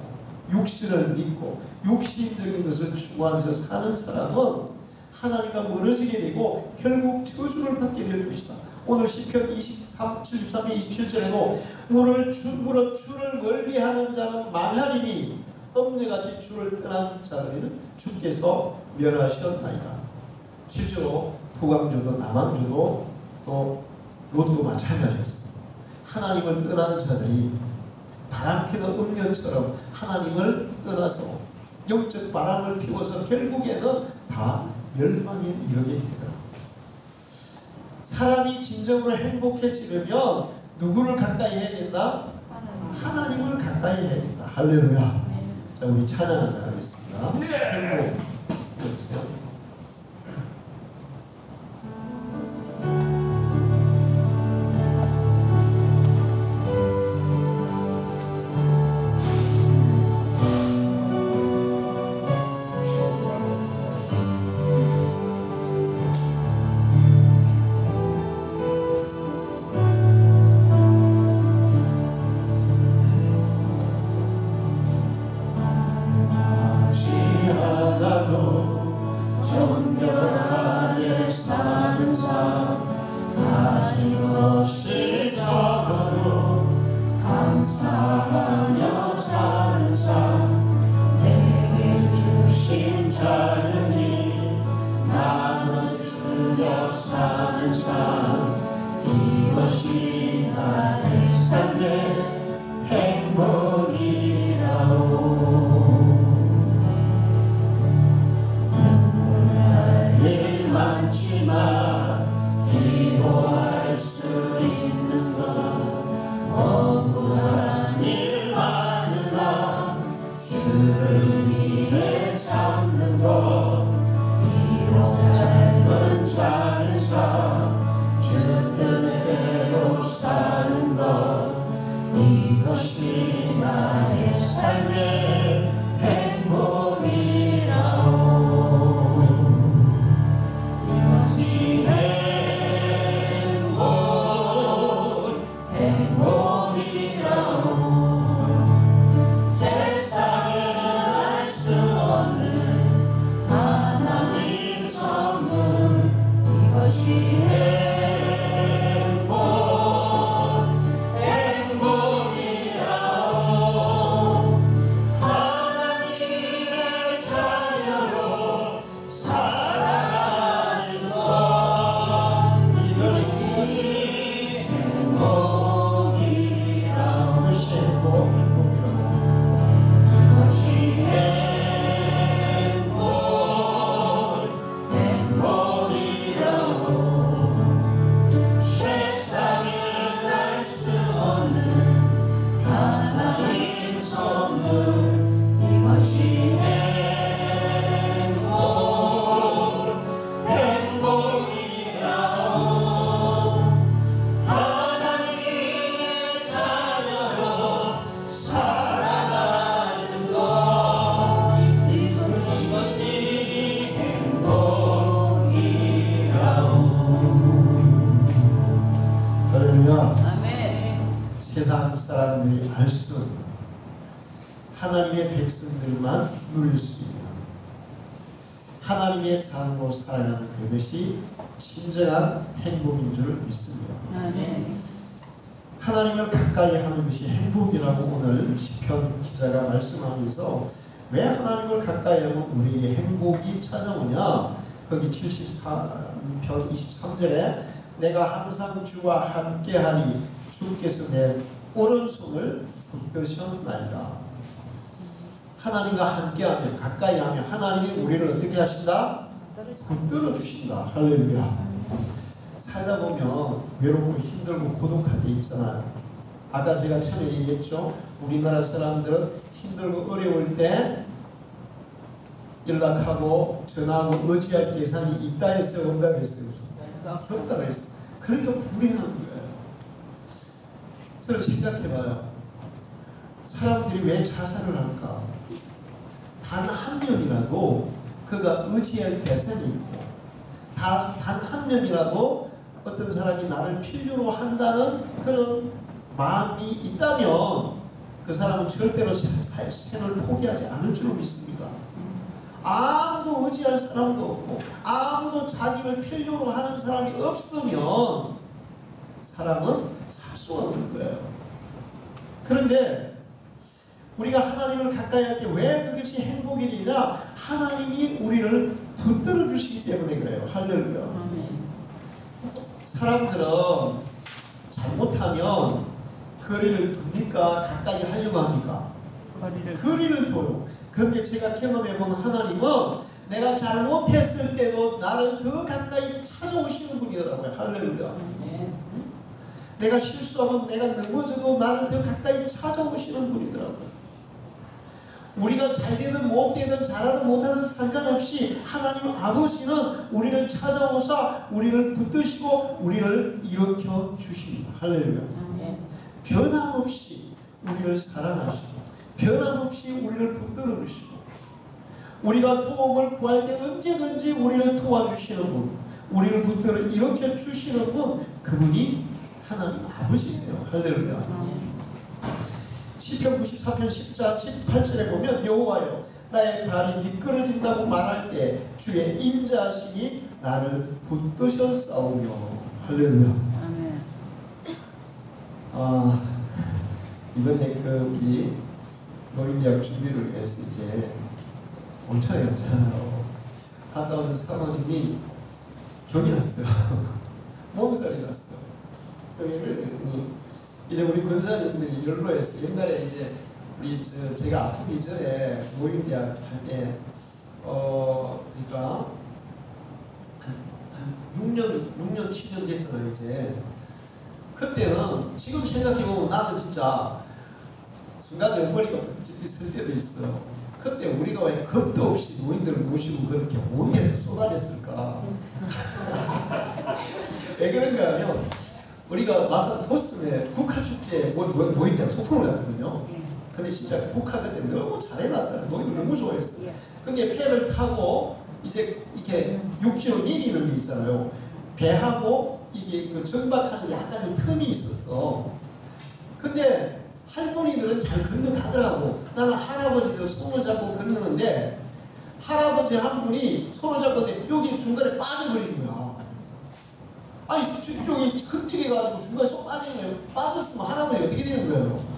육신을 믿고 육신적인 것을 추구하면서 사는 사람은 하나님과 멀어지게 되고 결국 저주를 받게 될 것이다. 오늘 시편 73편 27절에도 무릇 주를 멀리하는 자는 망하리니 엄내같이 주를 떠난 자들은 주께서 멸하셨나이다. 실제로 북왕조도 남왕조도 또 롯도 마찬가지였습니다. 하나님을 떠난 자들이 바람피는 음녀처럼 하나님을 떠나서 영적 바람을 피워서 결국에는 다 멸망에 이르게 되더라. 사람이 진정으로 행복해지려면 누구를 가까이 해야 된다? 하나님을 가까이 해야 된다. 할렐루야. 자, 우리 찬양하자 하겠습니다. 행복해주세요. 이것이 나의 삶의 행복이라오. 이것이 행복이라오. 세상에 알 수 없는 하나님 선물. 이것이 세상 사람들이 알 수 없는 하나님의 백성들만 누릴 수 있는 하나님의 자녀로 살아가는 그것이 진정한 행복인 줄 믿습니다. 하나님을 가까이 하는 것이 행복이라고 오늘 시편 기자가 말씀하면서 왜 하나님을 가까이 하면 우리에게 행복이 찾아오냐? 거기 74편 23절에 내가 항상 주와 함께하니 주께서 내 오른손을 붙드셨나이다. 하나님과 함께하면 가까이 하면 하나님이 우리를 어떻게 하신다? 붙들어 주신다. 할렐루야. 살다 보면 외롭고 힘들고 고독할 때 있잖아요. 아까 제가 처음에 얘기했죠. 우리나라 사람들은 힘들고 어려울 때 연락하고 전화하고 의지할 대상이 있다 했어요? 없다 했어요? 없다 했어요. 그러니까 불행한 거예요. 저를 생각해봐요. 사람들이 왜 자살을 할까? 단 한 명이라도 그가 의지할 대상이 있고 단 한 명이라도 어떤 사람이 나를 필요로 한다는 그런 마음이 있다면 그 사람은 절대로 생을 포기하지 않을 줄로 믿습니다. 아무도 의지할 사람도 없고 아무도 자기를 필요로 하는 사람이 없으면 사람은 살 수 없는 거예요. 그런데 우리가 하나님을 가까이 할 때 왜 그것이 행복이냐? 하나님이 우리를 붙들어 주시기 때문에 그래요. 할렐루야. 사람들은 잘못하면 거리를 둡니까? 가까이 하려고 합니까? 거리를 둬요. 그런데 제가 경험해본 하나님은 내가 잘못했을 때도 나를 더 가까이 찾아오시는 분이더라고요. 할렐루야. 내가 실수하면 내가 넘어져도 나를 더 가까이 찾아오시는 분이더라고요. 우리가 잘되든 못되든 잘하든 못하든 상관없이 하나님 아버지는 우리를 찾아오사 우리를 붙드시고 우리를 일으켜 주십니다. 할렐루야. 변함없이 우리를 사랑하시고 변함없이 우리를 붙들어 주시고 우리가 도움을 구할 때 언제든지 우리를 도와주시는 분, 우리를 붙들어 일으켜 주시는 분, 그분이 하나님 아버지세요. 할렐루야. 시편 94편 18절에 보면 여호와여 나의 발이 미끄러진다고 말할 때 주의 인자하시니 나를 붙드셨사오며. 할렐루야. 이번에 우리 노인대학 준비를 위해서 이제 온천에 갔잖아요. 갔다 와서 사모님이 병이 났어요. 몸살이 났어요. 이제 우리 권사님들이 연로했어요. 옛날에 이제 우리 제가 아프기 전에 노인대학 할 때 그러니까 한 6년 7년 됐잖아요. 이제 그때는 지금 생각해보면 나는 진짜 순간적으로 머리가 번쩍 설 때도 있어요. 그때 우리가 왜 겁도 없이 노인들을 모시고 그렇게 온갖 쏟아냈을까? 왜 그런가 하면 우리가 마산 도심에 국화축제에 모일 때 소풍을 갔거든요. 근데 진짜 국화 그때 너무 잘해놨다. 너희들 너무 좋아했어. 근데 배를 타고 이제 이렇게 육지로 내리는 게 있잖아요. 배하고 이게 그 정박하는 약간의 틈이 있었어. 근데 할머니들은 잘 건너가더라고. 나는 할아버지들 손을 잡고 건너는데 할아버지 한 분이 손을 잡고 여기 중간에 빠져버린 거야. 아니 여기 흔들려가지고 중간에 쏙 빠진 거예요. 빠졌으면 할아버지 어떻게 되는 거예요?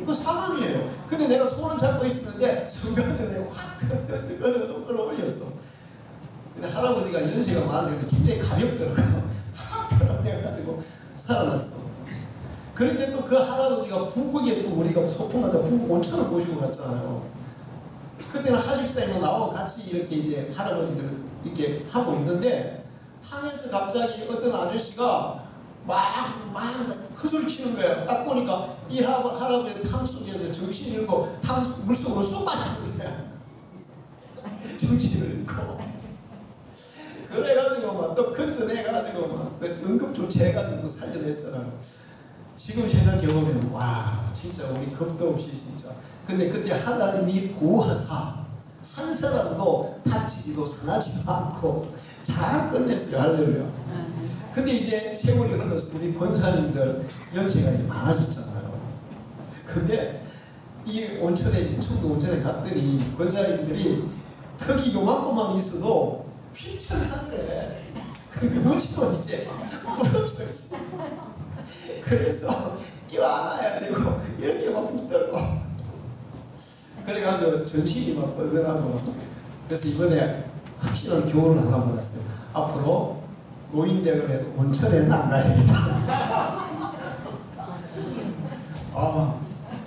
그거 사람이에요. 근데 내가 손을 잡고 있었는데 순간에 확 끌어올렸어. 근데 할아버지가 연세가 많아서 굉장히 가볍더라고요. 팍 끌어내가지고 살아났어. 그런데 또 그 할아버지가 부국에 또 우리가 소풍하다 부국 온천을 모시고 갔잖아요. 그때는 하집사님도 나오고 같이 이렇게 이제 할아버지들 이렇게 하고 있는데 탕에서 갑자기 어떤 아저씨가 막 그 소리 치는 거야. 딱 보니까 이 할아버지 탕 속에서 정신 잃고 탕 물속으로 쏙 빠졌는 거야. 정신을 잃고. 그래가지고 막 또 건져내가지고 막 응급조치해가지고 살려냈잖아요. 지금 생각해보면 와 진짜 우리 겁도 없이 진짜. 근데 그때 하나님이 보호하사 한 사람도 다치지도 상하지도 않고 잘 끝냈어요. 할렐루야. 근데 이제 세월이 흘러서 우리 권사님들 연세가 이제 많아졌잖아요. 근데 이 온천에 이제 청도 온천에 갔더니 권사님들이 턱이 요만큼만 있어도 휠체어하더래. 너무 치면 이제 부러져 있어. 그래서 껴안아야 되고 이렇게 막 붙들고 그래가지고 전신이 막 뻗어나고. 그래서 이번에 확실한 교훈을 하나 받았어요. 앞으로 노인댁을 해도 온천에는 안 가야겠다.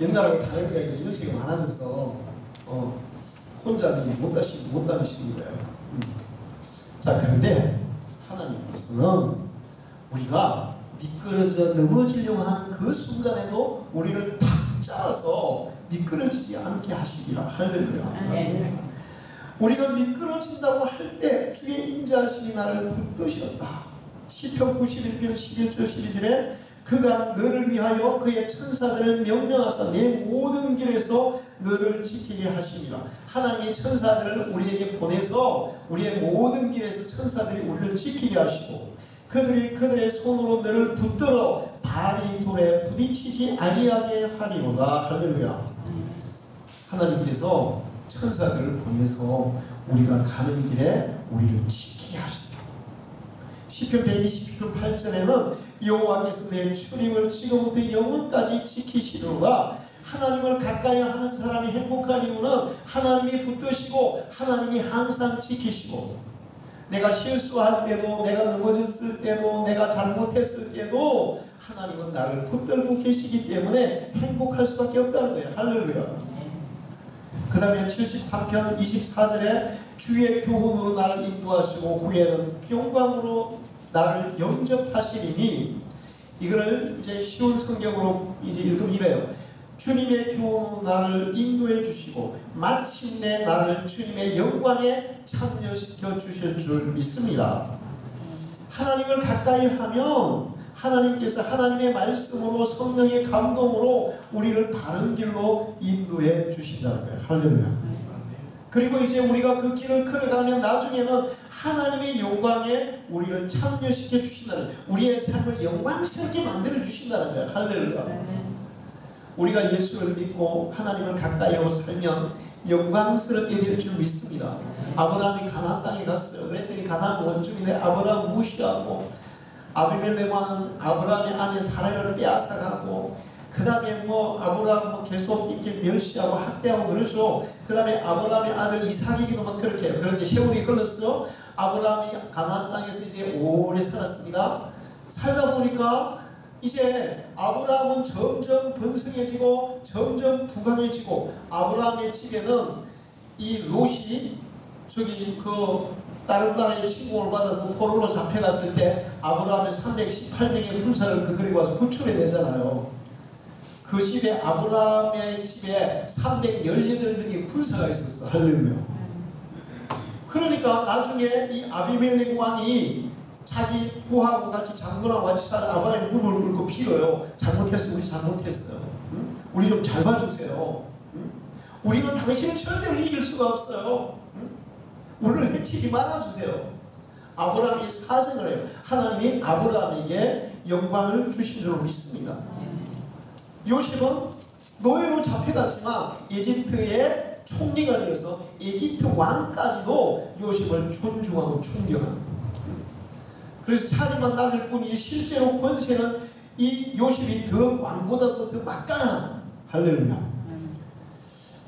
옛날하고 다르니까 이제 연식이 많아져서 혼자들이 못 다니시는 거예요. 자, 그런데 하나님께서는 우리가 미끄러져 넘어지려고 하는 그 순간에도 우리를 탁 붙잡아서 미끄러지지 않게 하시리라. 할렐루야. 우리가 미끄러진다고 할 때 주의 인자하심이 나를 붙드셨다. 시편 91편 11절 12절에 그가 너를 위하여 그의 천사들을 명령하사 내 모든 길에서 너를 지키게 하심이라. 하나님의 천사들을 우리에게 보내서 우리의 모든 길에서 천사들이 우리를 지키게 하시고 그들이 그들의 손으로 너를 붙들어 발이 돌에 부딪히지 아니하게 하리로다. 할렐루야. 하나님께서 천사들을 보내서 우리가 가는 길에 우리를 지키게 하신다. 시편 120편 8절에는 여호와께서 내 출입을 지금부터 영원까지 지키시리로다. 하나님을 가까이 하는 사람이 행복한 이유는 하나님이 붙드시고 하나님이 항상 지키시고 내가 실수할 때도 내가 넘어졌을 때도 내가 잘못했을 때도 하나님은 나를 붙들고 계시기 때문에 행복할 수밖에 없다는 거예요. 할렐루야. 그 다음에 73편 24절에 주의 교훈으로 나를 인도하시고 후에는 영광으로 나를 영접하시리니 이거를 이제 쉬운 성경으로 이제 읽으면 이래요. 주님의 교훈으로 나를 인도해 주시고 마침내 나를 주님의 영광에 참여시켜 주실 줄 믿습니다. 하나님을 가까이 하면 하나님께서 하나님의 말씀으로 성령의 감동으로 우리를 바른 길로 인도해 주신다는 거예요. 할렐루야. 그리고 이제 우리가 그 길을 걸어가면 나중에는 하나님의 영광에 우리를 참여시켜 주신다는 거예요. 우리의 삶을 영광스럽게 만들어 주신다는 거예요. 할렐루야. 우리가 예수를 믿고 하나님을 가까이 하고 살면 영광스럽게 될 줄 믿습니다. 아브라함이 가나안 땅에 갔어요. 그랬더니 가나안 원주민의 아브라함 무시하고 아비멜렉 왕은 아브라함의 아내 사라를 빼앗아가고 그 다음에 아브라함 계속 이렇게 멸시하고 학대하고 그러죠. 그 다음에 아브라함의 아들 이삭에게도 막 그렇게 해요. 그런데 세월이 흘렀어요. 아브라함이 가나안 땅에서 이제 오래 살았습니다. 살다 보니까 이제 아브라함은 점점 번성해지고 점점 부강해지고 아브라함의 집에는 이 롯이 저기 다른 나라의 침공을 받아서 포로로 잡혀갔을 때 아브라함의 318명의 군사를 그들이 와서 구출해 내잖아요. 그 집에 아브라함의 집에 318명의 군사가 있었어. 할렐루야. 그러니까 나중에 이 아비멜렉 왕이 자기 부하고 같이 장군하고 같이 살아 아브라함이 무릎을 꿇고 빌어요. 잘못했어, 우리 잘못했어요. 응? 우리 좀 잘 봐주세요. 응? 우리는 당신을 절대로 이길 수가 없어요. 응? 우리를 해치지 말아주세요. 아브라함이 사정을 해요. 하나님이 아브라함에게 영광을 주신 줄로 믿습니다. 요셉은 노예로 잡혀갔지만 에집트의 총리가 되어서 에집트 왕까지도 요셉을 존중하고 존경합니다. 그래서 차지만 낮을 뿐이지 실제로 권세는 이 요셉이 더 왕보다도 더 막강한 할렐루야.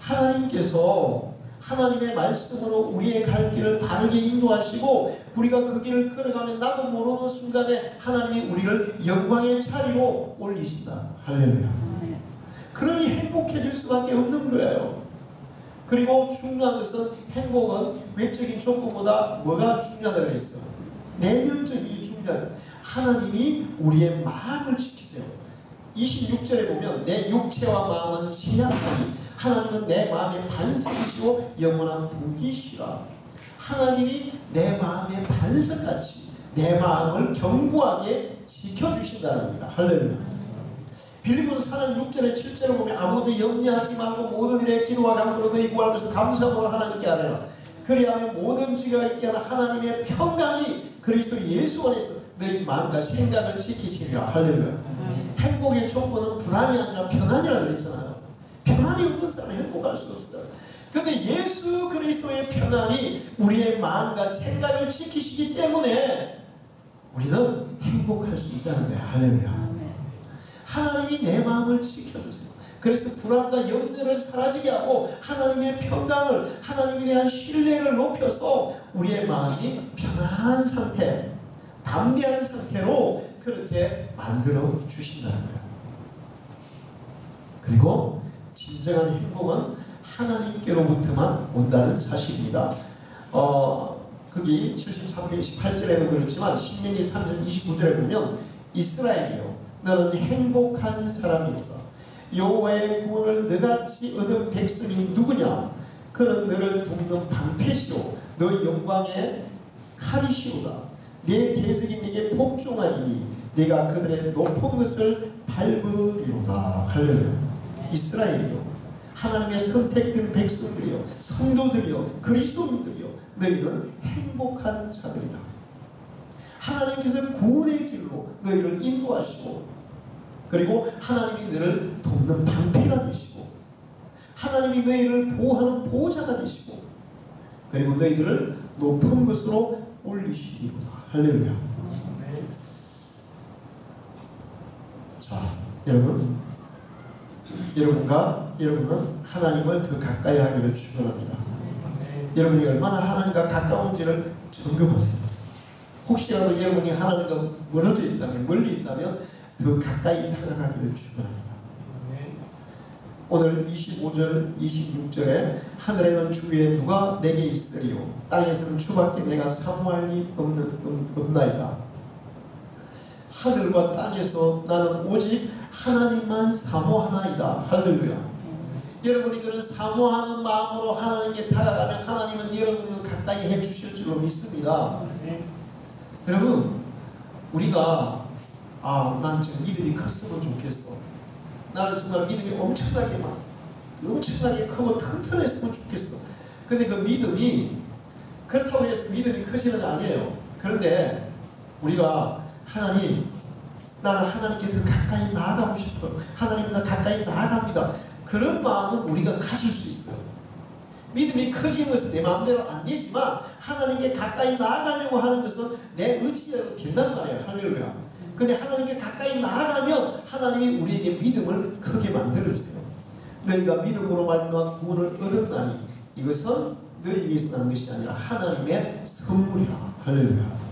하나님께서 하나님의 말씀으로 우리의 갈 길을 바르게 인도하시고 우리가 그 길을 걸어가면 나도 모르는 순간에 하나님이 우리를 영광의 자리로 올리신다. 할렐루야. 그러니 행복해질 수밖에 없는 거예요. 그리고 중요한 것은 행복은 외적인 조건보다 뭐가 중요하다고 그랬어요? 내면적인 중요한 하나님이 우리의 마음을 지키세요. 26절에 보면 내 육체와 마음은 신약하니 하나님은 내 마음의 반석이시고 영원한 분기시라. 하나님이 내 마음의 반석같이 내 마음을 견고하게 지켜주신다는 겁니다. 할렐루야. 빌립보서 4장 6절에 7절을 보면 아무도 염려하지 말고 모든 일에 기도와 간구로 너희 구할 것을 감사함으로 하나님께 아뢰라. 그리하면 모든 지가 있게 하는 하나님의 평강이 그리스도 예수 안에서 너희 마음과 생각을 지키시리라. 할렐루야. 행복의 조건은 불안이 아니라 평안이라고 그랬잖아요. 평안이 없는 사람은 행복할 수 없어요. 그런데 예수 그리스도의 평안이 우리의 마음과 생각을 지키시기 때문에 우리는 행복할 수 있다는 거예요. 할렐루야. 하나님이 내 마음을 지켜주세요. 그래서 불안과 염려를 사라지게 하고 하나님의 평강을, 하나님에 대한 신뢰를 높여서 우리의 마음이 평안한 상태, 담대한 상태로 그렇게 만들어 주신다는 거예요. 그리고 진정한 행복은 하나님께로부터만 온다는 사실입니다. 거기 73편 28절에도 그렇지만 신명기 3장 29절에 보면 이스라엘이요 너는 행복한 사람이로다. 여호와의 구원을 너같이 얻은 백성이 누구냐? 그는 너를 돕는 방패시오 너의 영광의 칼이시오다. 내 대적이 네게 복종하리니 네가 그들의 높은 것을 밟으리로다. 할렐루야. 이스라엘이요 하나님의 선택된 백성들이요 성도들이요 그리스도인들이요 너희는 행복한 자들이다. 하나님께서 구원의 길로 너희를 인도하시고 그리고 하나님이 너를 돕는 방패가 되시고 하나님이 너희를 보호하는 보호자가 되시고 그리고 너희들을 높은 것으로 올리시리로다. 할렐루야. 자, 여러분은 하나님을 더 가까이 하기를 축원합니다. 여러분이 얼마나 하나님과 가까운지를 점검하세요. 혹시라도 여러분이 하나님과 멀어져 있다면, 멀리 있다면 더 가까이 다가가기를 축원합니다. 오늘 25절, 26절에 하늘에는 주 위에 누가 내게 있으리요 땅에서는 주밖에 내가 사모할 리 없나이다. 하늘과 땅에서 나는 오직 하나님만 사모하나이다. 할렐루야. 여러분이 그런 사모하는 마음으로 하나님께 다가가면 하나님은 여러분을 가까이 해주실 줄로 믿습니다. 여러분 우리가 난 지금 믿음이 컸으면 좋겠어. 나는 정말 믿음이 엄청나게 크고 튼튼했으면 좋겠어. 근데 그 믿음이 그렇다고 해서 믿음이 크지는 않아요. 그런데 우리가 하나님 나는 하나님께 더 가까이 나아가고 싶어요. 하나님 나 가까이 나아갑니다. 그런 마음은 우리가 가질 수 있어요. 믿음이 커지는 것은 내 마음대로 안 되지만 하나님께 가까이 나아가려고 하는 것은 내 의지대로 된단 말이에요. 할렐루야. 근데 하나님께 가까이 나아가면 하나님이 우리에게 믿음을 크게 만들어주세요. 너희가 믿음으로 말미암아 구원을 얻었나니 이것은 너희에게서 난 것이 아니라 하나님의 선물이라. 할렐루야.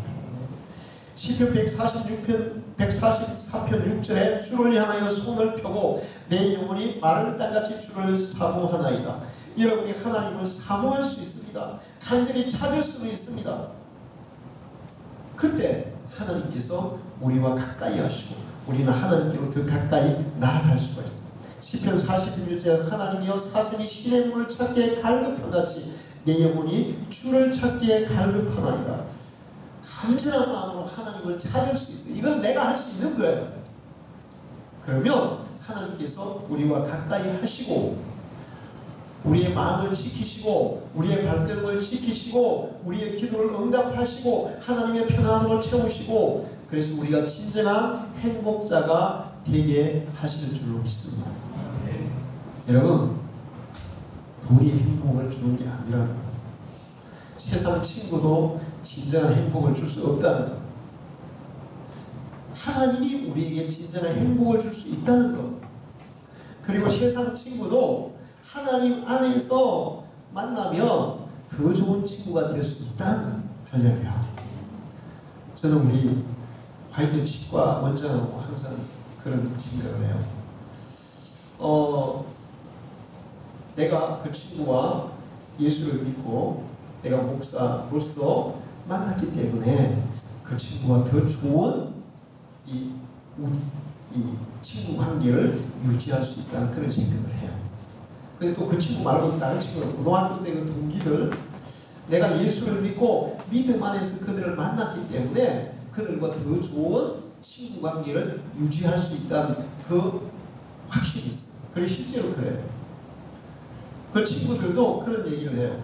시편 144편 6절에 주를 향하여 손을 펴고 내 영혼이 마른 땅같이 주를 사모하나이다. 여러분이 하나님을 사모할 수 있습니다. 간절히 찾을 수도 있습니다. 그때 하나님께서 우리와 가까이 하시고 우리는 하나님께로 더 가까이 나아갈 수가 있습니다. 시편 41절에 하나님이여 사슴이 신의 물을 찾기에 갈급한같이 내 영혼이 주를 찾기에 갈급하나이다. 간절한 마음으로 하나님을 찾을 수 있어요. 이건 내가 할 수 있는 거예요. 그러면 하나님께서 우리와 가까이 하시고 우리의 마음을 지키시고 우리의 발걸음을 지키시고 우리의 기도를 응답하시고 하나님의 평안을 채우시고 그래서 우리가 진정한 행복자가 되게 하시는 줄로 믿습니다. 여러분, 돈이 행복을 주는 게 아니라는 거예요. 세상 친구도 진정한 행복을 줄 수 없다는 것. 하나님이 우리에게 진정한 행복을 줄 수 있다는 것. 그리고 세상 친구도 하나님 안에서 만나면 더 좋은 친구가 될 수 있다는 편이에요. 저는 우리 화이트 치과 원장하고 항상 그런 생각을 해요. 내가 그 친구와 예수를 믿고 내가 목사로서 만났기 때문에 그 친구와 더 좋은 이 친구 관계를 유지할 수 있다는 그런 생각을 해요. 근데 또 그 친구 말고 다른 친구들, 고등학교 때 그 동기들, 내가 예수를 믿고 믿음 안에서 그들을 만났기 때문에 그들과 더 좋은 친구 관계를 유지할 수 있다는 그 확신이 있어요. 그래 실제로 그래요. 그 친구들도 그런 얘기를 해요.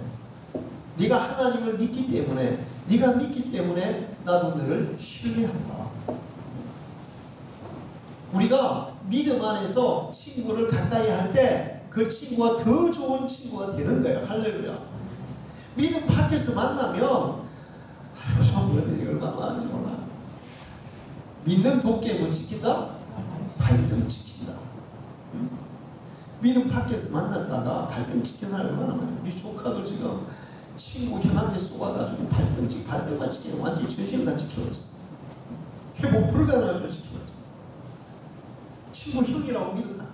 네가 하나님을 믿기 때문에, 네가 믿기 때문에 나도 너를 신뢰한다. 우리가 믿음 안에서 친구를 가까이 할 때 그 친구가 더 좋은 친구가 되는 거예요. 할렐루야. 믿음 밖에서 만나면 아유 성도들이 얼마나 많은지 몰라. 믿는 도깨문 지킨다? 발등 지킨다. 믿음 밖에서 만났다가 발등 지킨 사람이 얼마나 많아요. 우리 조카들 지금 친구 형한테 쏘아가지고 발등만 지키는 완전히 전신을 다 지켜버렸어. 회복 불가능할 줄 지켜버렸어. 친구 형이라고 믿었다.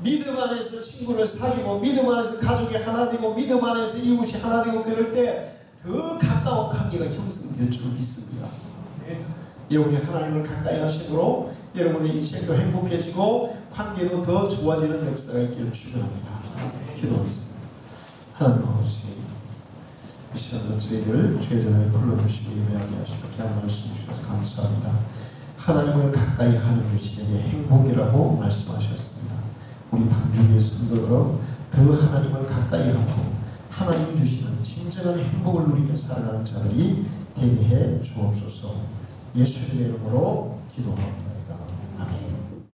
믿음 안에서 친구를 사귀고 믿음 안에서 가족이 하나 되고 믿음 안에서 이웃이 하나 되고 그럴 때 더 가까운 관계가 형성될 줄 믿습니다. 여러분이 하나님을 가까이 하심으로 여러분의 인생도 행복해지고 관계도 더 좋아지는 역사가 있기를 축원합니다. 기도하겠습니다. 하나님 아버지, 이 시간도 저희를 죄전에 불러주시고 예배하게 하시고 귀한 말씀 주셔서 감사합니다. 하나님을 가까이 하는 것이 내게 행복이라고 말씀하셨습니다. 우리 방주의 성도로 더 하나님을 가까이 하고 하나님이 주시는 진정한 행복을 누리며 살아가는 자들이 되게 해 주옵소서. 예수님의 이름으로 기도합니다.